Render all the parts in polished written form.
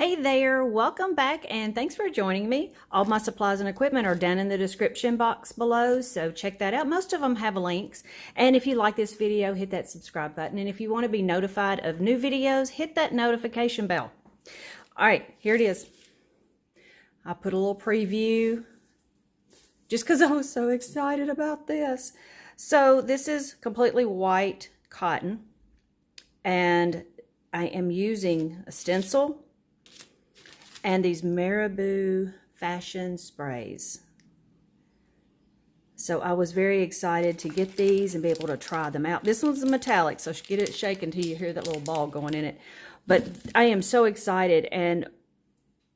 Hey there, welcome back and thanks for joining me. All my supplies and equipment are down in the description box below, so check that out. Most of them have links. And if you like this video, hit that subscribe button. And if you want to be notified of new videos, hit that notification bell. All right, here it is. I put a little preview just because I was so excited about this. So this is completely white cotton and I am using a stencil and these Marabu Fashion Sprays. So I was very excited to get these and be able to try them out. This one's a metallic, so get it shaking till you hear that little ball going in it. But I am so excited, and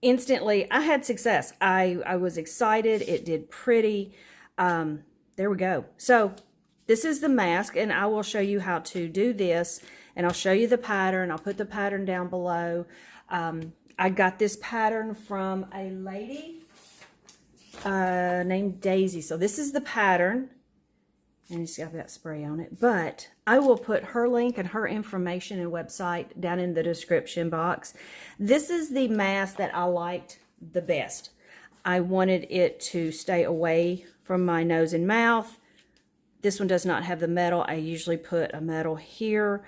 instantly I had success. I was excited. It did pretty. There we go. So this is the mask, and I will show you how to do this, and I'll show you the pattern. I'll put the pattern down below. I got this pattern from a lady named Daisy. So this is the pattern, and it's got that spray on it. But I will put her link and her information and website down in the description box. This is the mask that I liked the best. I wanted it to stay away from my nose and mouth. This one does not have the metal. I usually put a metal here.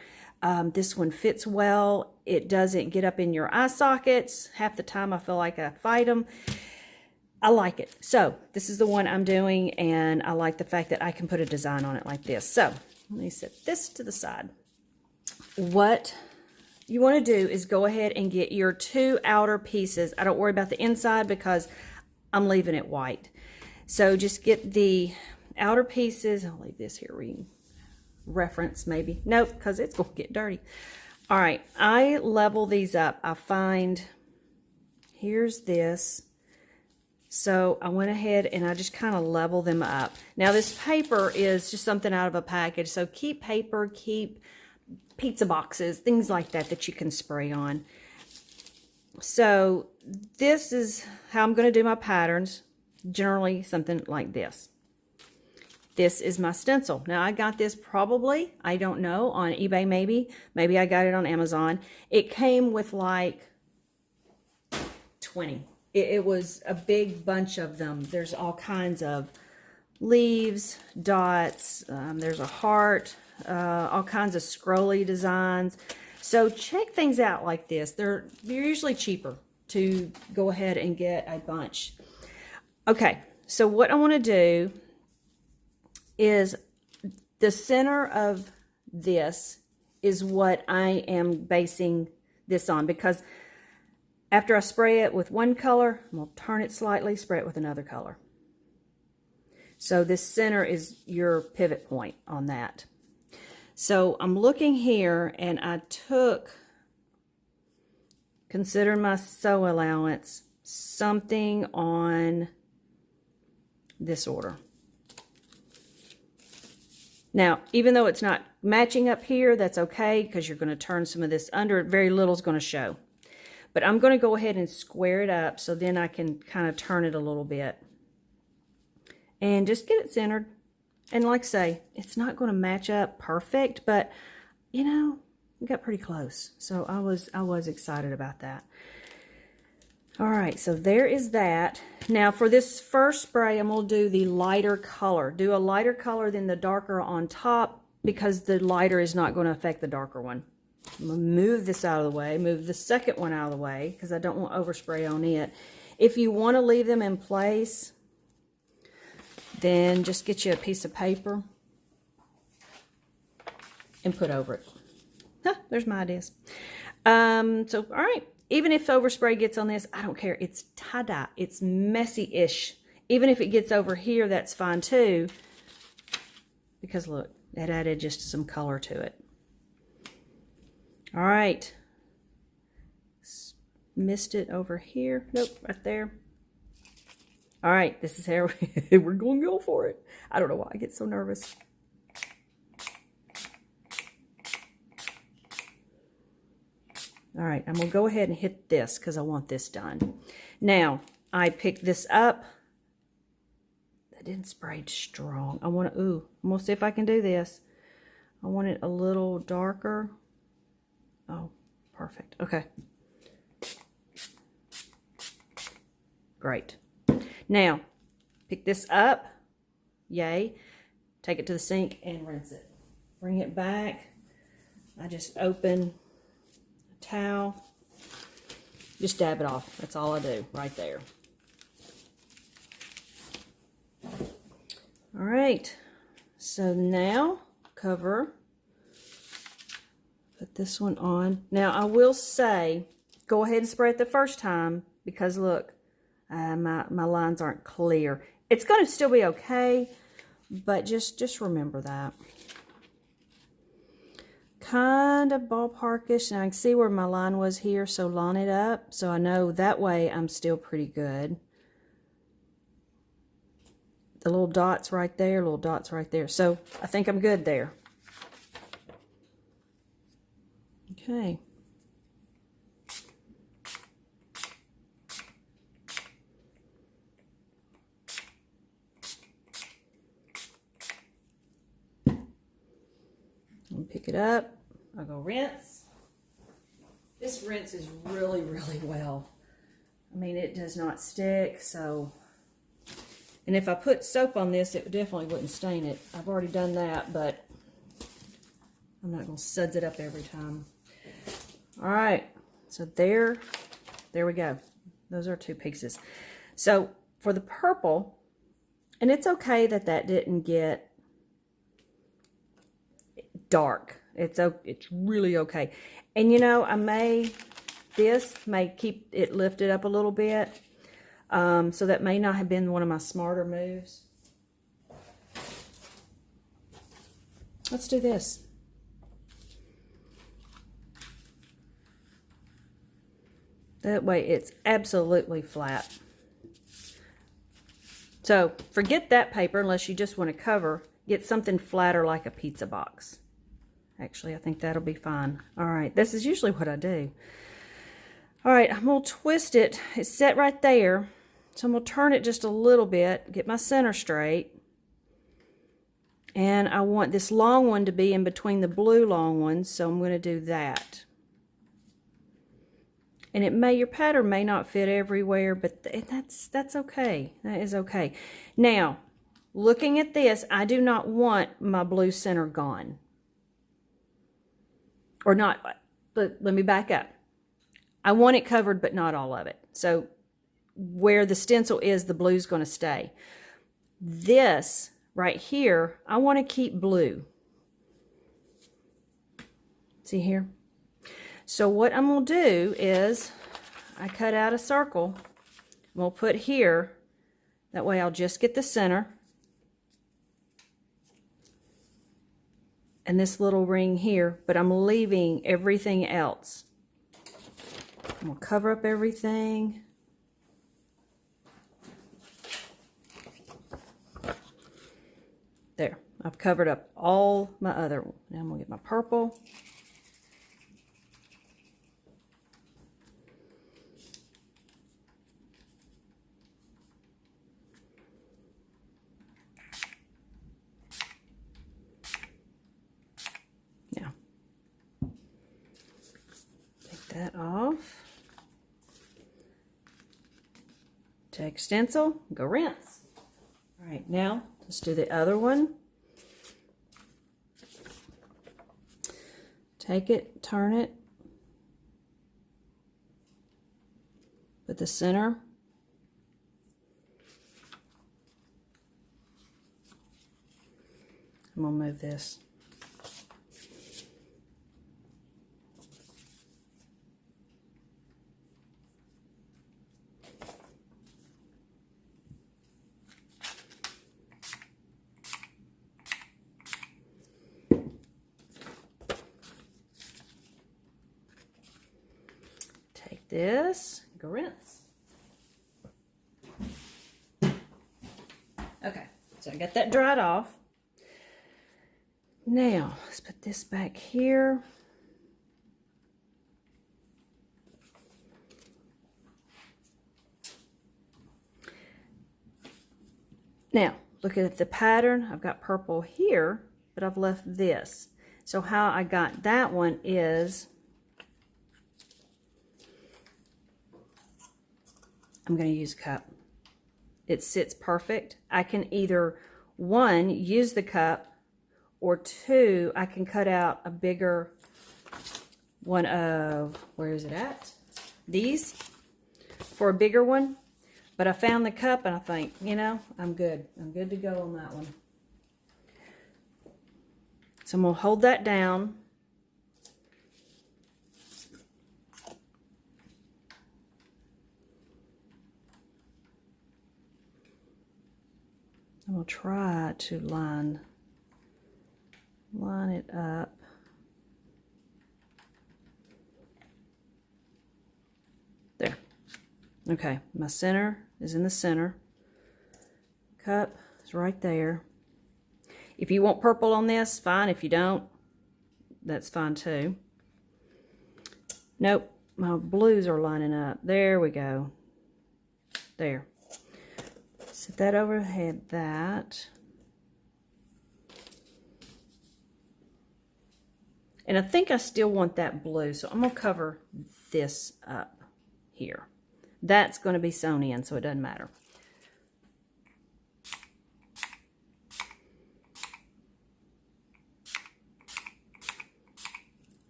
This one fits well. It doesn't get up in your eye sockets. Half the time I feel like I fight them. I like it. So this is the one I'm doing, and I like the fact that I can put a design on it like this. So let me set this to the side. What you want to do is go ahead and get your two outer pieces. I don't worry about the inside because I'm leaving it white. So just get the outer pieces. I'll leave this here reading. Reference maybe. Nope, because it's going to get dirty. All right, I level these up. I find, here's this. So I went ahead and I just kind of level them up. Now this paper is just something out of a package. So keep paper, keep pizza boxes, things like that that you can spray on. So this is how I'm going to do my patterns. Generally something like this. This is my stencil. Now I got this probably, I don't know, on eBay maybe. Maybe I got it on Amazon. It came with like 20. It was a big bunch of them. There's all kinds of leaves, dots, there's a heart, all kinds of scrolly designs. So check things out like this. They're usually cheaper to go ahead and get a bunch. Okay, so what I want to do is the center of this is what I am basing this on, because after I spray it with one color, I'm going to turn it slightly, spray it with another color. So this center is your pivot point on that. So I'm looking here, and I took, consider my sew allowance, something on this order. Now, even though it's not matching up here, that's okay, because you're going to turn some of this under. Very little is going to show. But I'm going to go ahead and square it up so then I can kind of turn it a little bit. And just get it centered. And like I say, it's not going to match up perfect, but, you know, we got pretty close. So I was excited about that. All right, so there is that. Now for this first spray, I'm going to do the lighter color. Do a lighter color than the darker on top, because the lighter is not going to affect the darker one. I'm going to move this out of the way, move the second one out of the way, because I don't want overspray on it. If you want to leave them in place, then just get you a piece of paper and put over it. Huh, there's my ideas. So, all right. Even if overspray gets on this, I don't care. It's tie-dye. It's messy-ish. Even if it gets over here, that's fine too. Because look, that added just some color to it. All right. Missed it over here. Nope, right there. All right, this is how we're going to go for it. I don't know why I get so nervous. All right, I'm going to go ahead and hit this because I want this done. Now, I picked this up. That didn't spray strong. I want to, I'm going to see if I can do this. I want it a little darker. Oh, perfect. Okay. Great. Now, pick this up. Yay. Take it to the sink and rinse it. Bring it back. I just open a towel. Just dab it off. That's all I do right there. All right. So now cover. Put this one on. Now I will say, go ahead and spray it the first time because look, my lines aren't clear. It's going to still be okay, but just remember that. Kind of ballparkish, and I can see where my line was here, so line it up so I know that way I'm still pretty good. The little dots right there, little dots right there. So I think I'm good there. Okay. Pick it up. I'll go rinse. This rinses really, really well. I mean, it does not stick, so. And if I put soap on this, it definitely wouldn't stain it. I've already done that, but I'm not going to suds it up every time. All right, so there we go. Those are 2 pieces. So for the purple, and it's okay that that didn't get dark. It's really okay. And you know, this may keep it lifted up a little bit. So that may not have been one of my smarter moves. Let's do this. That way it's absolutely flat. So forget that paper unless you just want to cover. Get something flatter like a pizza box. Actually, I think that'll be fine. All right, this is usually what I do. All right, I'm going to twist it. It's set right there. So I'm going to turn it just a little bit, get my center straight. And I want this long one to be in between the blue long ones, so I'm going to do that. And your pattern may not fit everywhere, but that's okay. That is okay. Now, looking at this, I do not want my blue center gone. Or not, but let me back up. I want it covered, but not all of it. So where the stencil is, the blue's going to stay. This right here, I want to keep blue. See here? So what I'm going to do is I cut out a circle. I'm going to put here. That way I'll just get the center. And this little ring here, but I'm leaving everything else. I'm going to cover up everything. There, I've covered up all my other. Now I'm going to get my purple. Now, take that off. Take stencil, go rinse. All right, now let's do the other one. Take it, turn it, put the center. I'm gonna move this. This, go rinse. Okay, so I got that dried off. Now, let's put this back here. Now, look at the pattern. I've got purple here, but I've left this. So how I got that one is I'm going to use a cup. It sits perfect. I can either, one, use the cup, or two, I can cut out a bigger one of, where is it at? These, for a bigger one. But I found the cup and I think, you know, I'm good. I'm good to go on that one. So I'm going to hold that down. I'm going to try to line it up. There. Okay, my center is in the center. Cup is right there. If you want purple on this, fine. If you don't, that's fine too. Nope, my blues are lining up. There we go. There. Set that overhead, that. And I think I still want that blue, so I'm going to cover this up here. That's going to be sewn in, so it doesn't matter.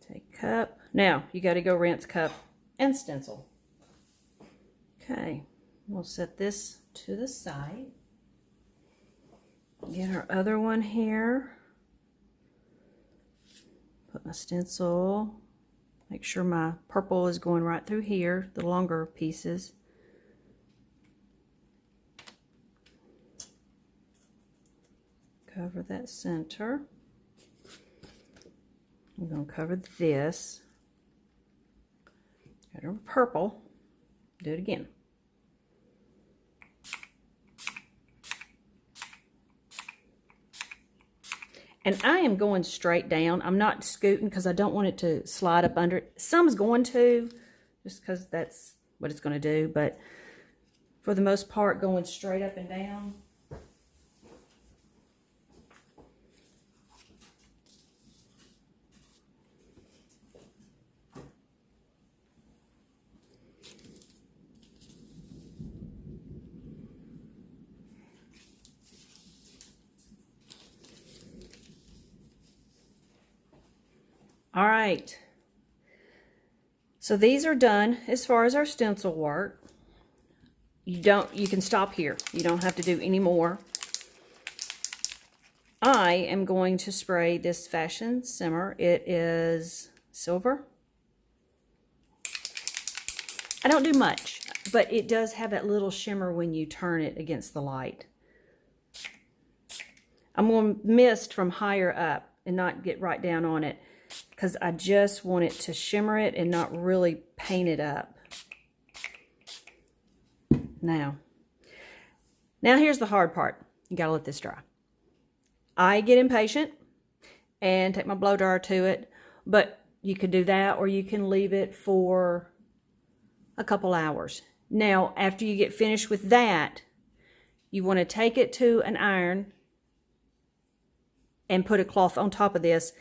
Take cup. Now, you got to go rinse cup and stencil. Okay, we'll set this to the side. Get our other one here. Put my stencil. Make sure my purple is going right through here, the longer pieces. Cover that center. I'm going to cover this. Got our purple. Do it again. And I am going straight down. I'm not scooting because I don't want it to slide up under it. Some's going to, just because that's what it's going to do. But for the most part, going straight up and down. All right, so these are done as far as our stencil work. You can stop here. You don't have to do any more. I am going to spray this Fashion Simmer. It is silver. I don't do much, but it does have that little shimmer when you turn it against the light. I'm going to mist from higher up and not get right down on it, because I just want it to shimmer it and not really paint it up. Now here's the hard part. You gotta let this dry. I get impatient and take my blow dryer to it, but you could do that, or you can leave it for a couple hours. Now, after you get finished with that, you want to take it to an iron and put a cloth on top of this,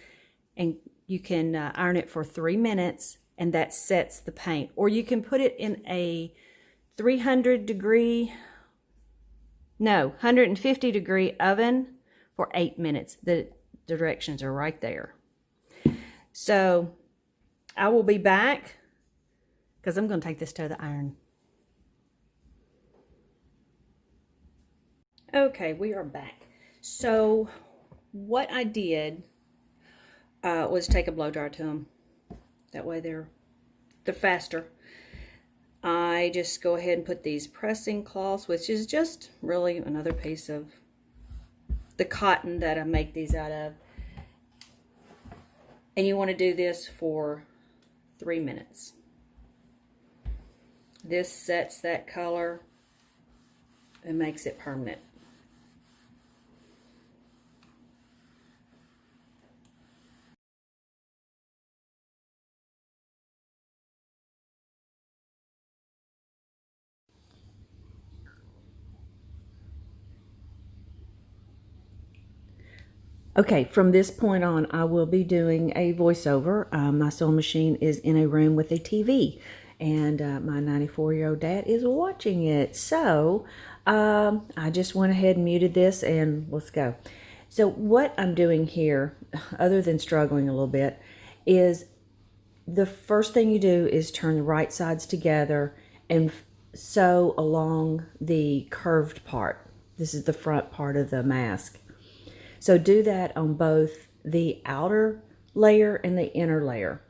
and you can iron it for 3 minutes, and that sets the paint. Or you can put it in a 150 degree oven for 8 minutes. The directions are right there. So I will be back because I'm going to take this to the iron. Okay, we are back. So what I did was take a blow dryer to them. That way they're faster. I just go ahead and put these pressing cloths, which is just really another piece of the cotton that I make these out of. And you want to do this for 3 minutes. This sets that color and makes it permanent. Okay, from this point on, I will be doing a voiceover. My sewing machine is in a room with a TV, and my 94-year-old dad is watching it. So I just went ahead and muted this, and let's go. So what I'm doing here, other than struggling a little bit, is the first thing you do is turn the right sides together and sew along the curved part. This is the front part of the mask. So do that on both the outer layer and the inner layer.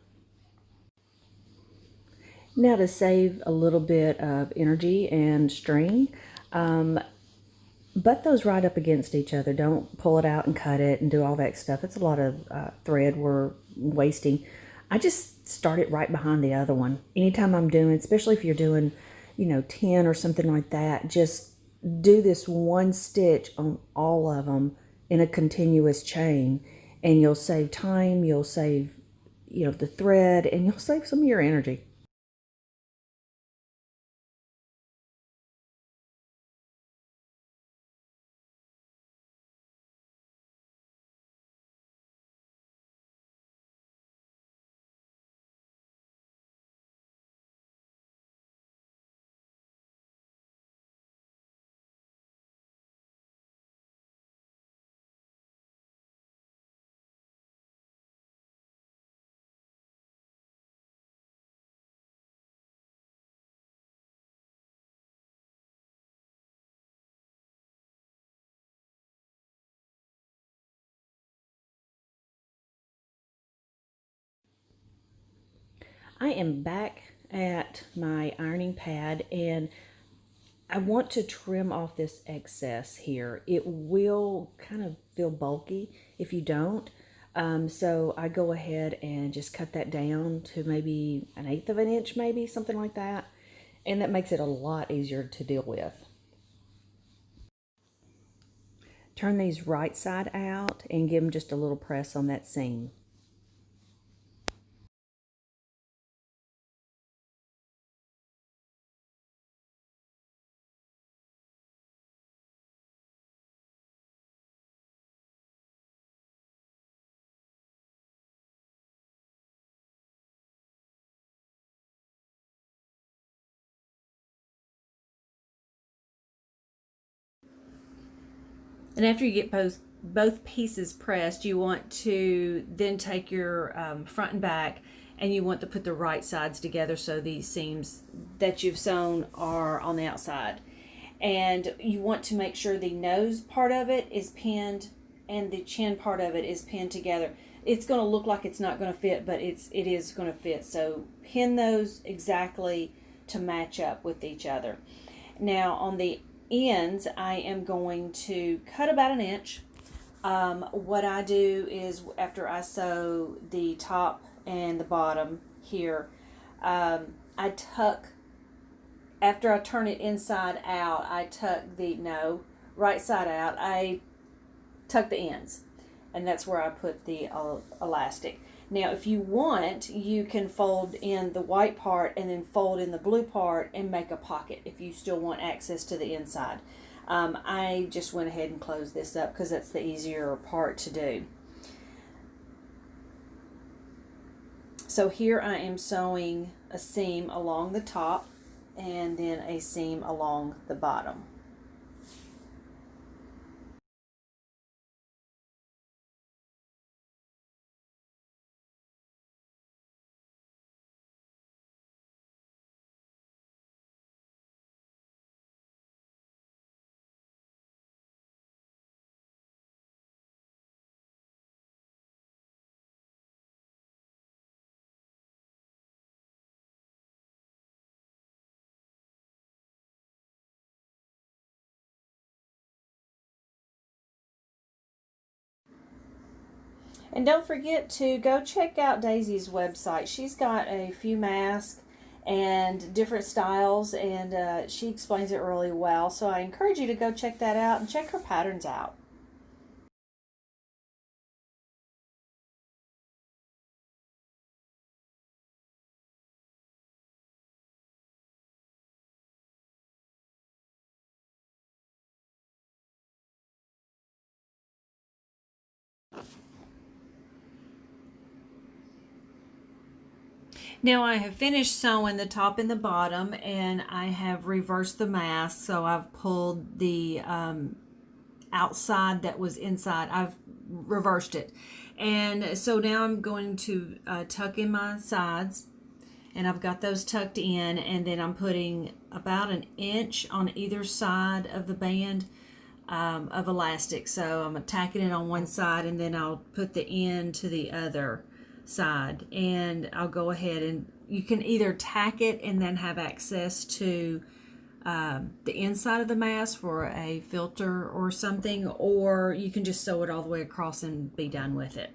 Now to save a little bit of energy and string, butt those right up against each other. Don't pull it out and cut it and do all that stuff. It's a lot of thread we're wasting. I just start it right behind the other one. Anytime I'm doing, especially if you're doing, 10 or something like that, just do this one stitch on all of them in a continuous chain, and you'll save time, you'll save, the thread, and you'll save some of your energy. I am back at my ironing pad, and I want to trim off this excess here. It will kind of feel bulky if you don't. So I go ahead and just cut that down to maybe 1/8 of an inch, maybe something like that. And that makes it a lot easier to deal with. Turn these right side out and give them just a little press on that seam. And after you get both pieces pressed, you want to then take your front and back, and you want to put the right sides together so these seams that you've sewn are on the outside. And you want to make sure the nose part of it is pinned and the chin part of it is pinned together. It's going to look like it's not going to fit, but it is going to fit. So pin those exactly to match up with each other. Now on the ends, I am going to cut about 1 inch. What I do is after I sew the top and the bottom here, I tuck, after I turn it inside out, I tuck the, no, right side out, I tuck the ends. And that's where I put the elastic. Now, if you want, you can fold in the white part and then fold in the blue part and make a pocket if you still want access to the inside. I just went ahead and closed this up because that's the easier part to do. So here I am sewing a seam along the top and then a seam along the bottom. And don't forget to go check out Daisy's website. She's got a few masks and different styles, and she explains it really well. So I encourage you to go check that out and check her patterns out. Now I have finished sewing the top and the bottom, and I have reversed the mask, so I've pulled the outside that was inside. I've reversed it, and so now I'm going to tuck in my sides, and I've got those tucked in, and then I'm putting about an inch on either side of the band of elastic. So I'm tacking it on one side, and then I'll put the end to the other side, and I'll go ahead, and you can either tack it and then have access to the inside of the mask for a filter or something, or you can just sew it all the way across and be done with it.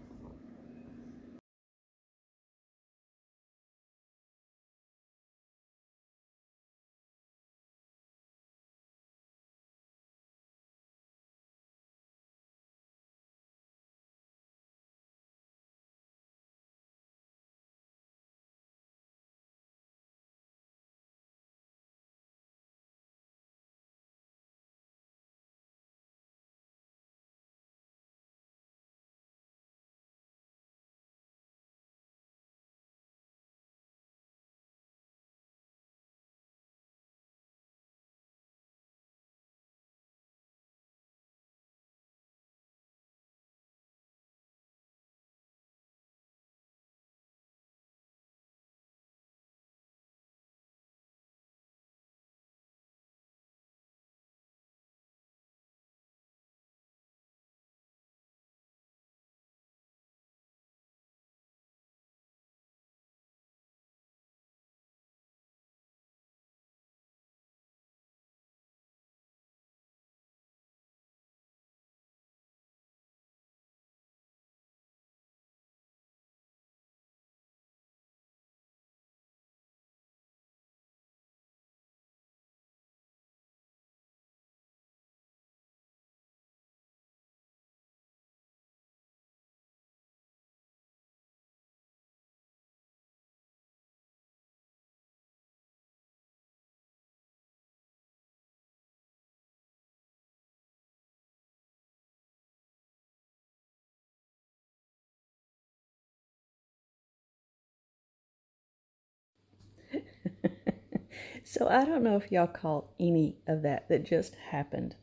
So I don't know if y'all caught any of that just happened.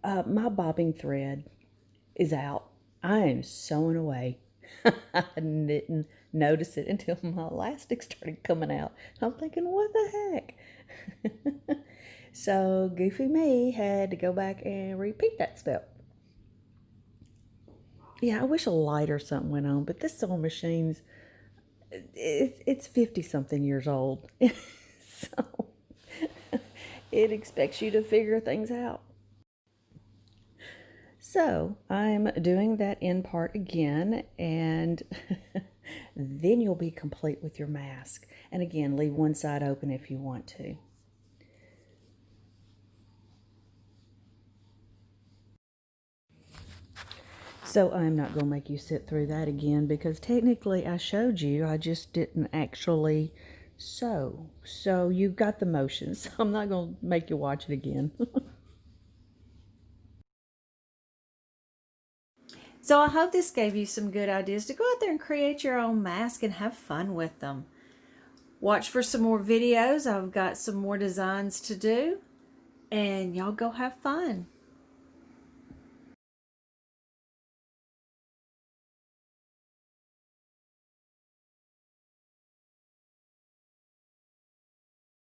My bobbing thread is out. I am sewing away. I didn't notice it until my elastic started coming out. I'm thinking, what the heck? So goofy me had to go back and repeat that step. Yeah, I wish a light or something went on, but this sewing machine's it's 50 something years old. So it expects you to figure things out. So I'm doing that end part again, and then you'll be complete with your mask. And again, leave one side open if you want to. So I'm not going to make you sit through that again, because technically I showed you, I just didn't actually sew. So you got the motions. So I'm not going to make you watch it again. So I hope this gave you some good ideas to go out there and create your own mask and have fun with them. Watch for some more videos. I've got some more designs to do, and y'all go have fun.